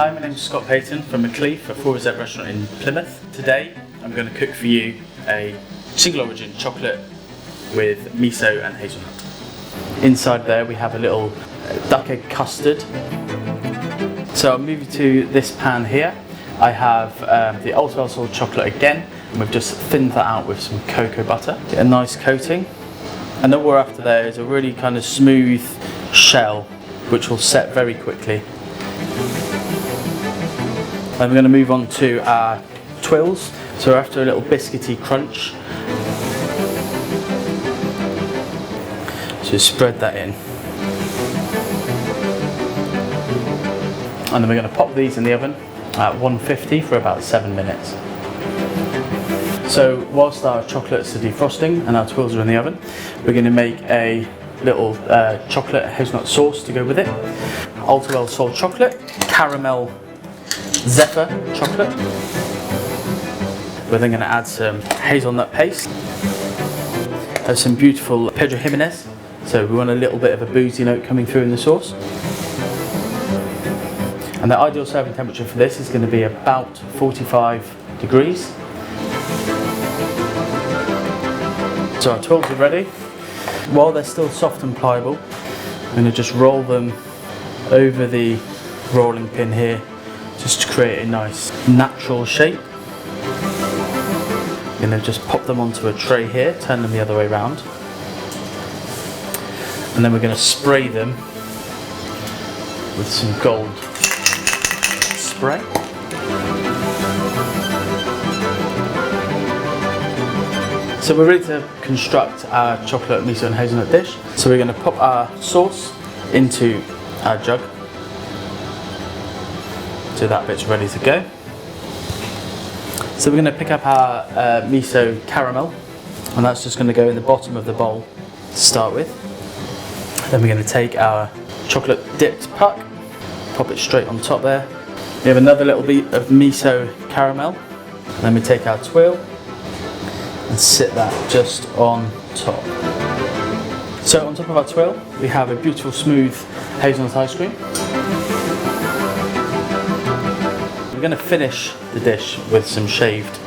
Hi, my name's Scott Paton from Michelin for four-AA restaurant in Plymouth. Today I'm going to cook for you a single origin chocolate with miso and hazelnut. Inside there we have a little duck egg custard. So I'll move you to this pan here. I have the ultra salt chocolate again, and we've just thinned that out with some cocoa butter. Get a nice coating. And then what we're after there is a really kind of smooth shell which will set very quickly. Then we're going to move on to our twills. So after a little biscuity crunch, so spread that in. And then we're going to pop these in the oven at 150 for about 7 minutes. So whilst our chocolates are defrosting and our twills are in the oven, we're going to make a little chocolate hazelnut sauce to go with it. Ultra salt chocolate, caramel zephyr chocolate. We're then going to add some hazelnut paste. Have some beautiful Pedro Jimenez, so we want a little bit of a boozy note coming through in the sauce. And the ideal serving temperature for this is going to be about 45 degrees. So our twills are ready. While they're still soft and pliable, I'm going to just roll them over the rolling pin here, just to create a nice natural shape. I'm going to just pop them onto a tray here, turn them the other way around, and then we're going to spray them with some gold spray. So we're ready to construct our chocolate, miso and hazelnut dish. So we're going to pop our sauce into our jug. So that bit's ready to go. So we're going to pick up our miso caramel, and that's just going to go in the bottom of the bowl to start with. Then we're going to take our chocolate dipped puck, pop it straight on top there. We have another little bit of miso caramel. And then we take our twill and sit that just on top. So on top of our twill, we have a beautiful smooth hazelnut ice cream. We're going to finish the dish with some shaved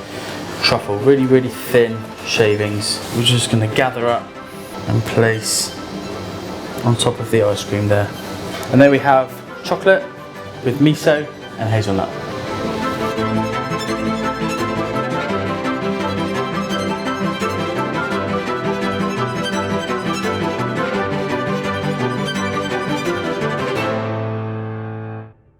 truffle, really thin shavings. We're just going to gather up and place on top of the ice cream there. And then we have chocolate with miso and hazelnut.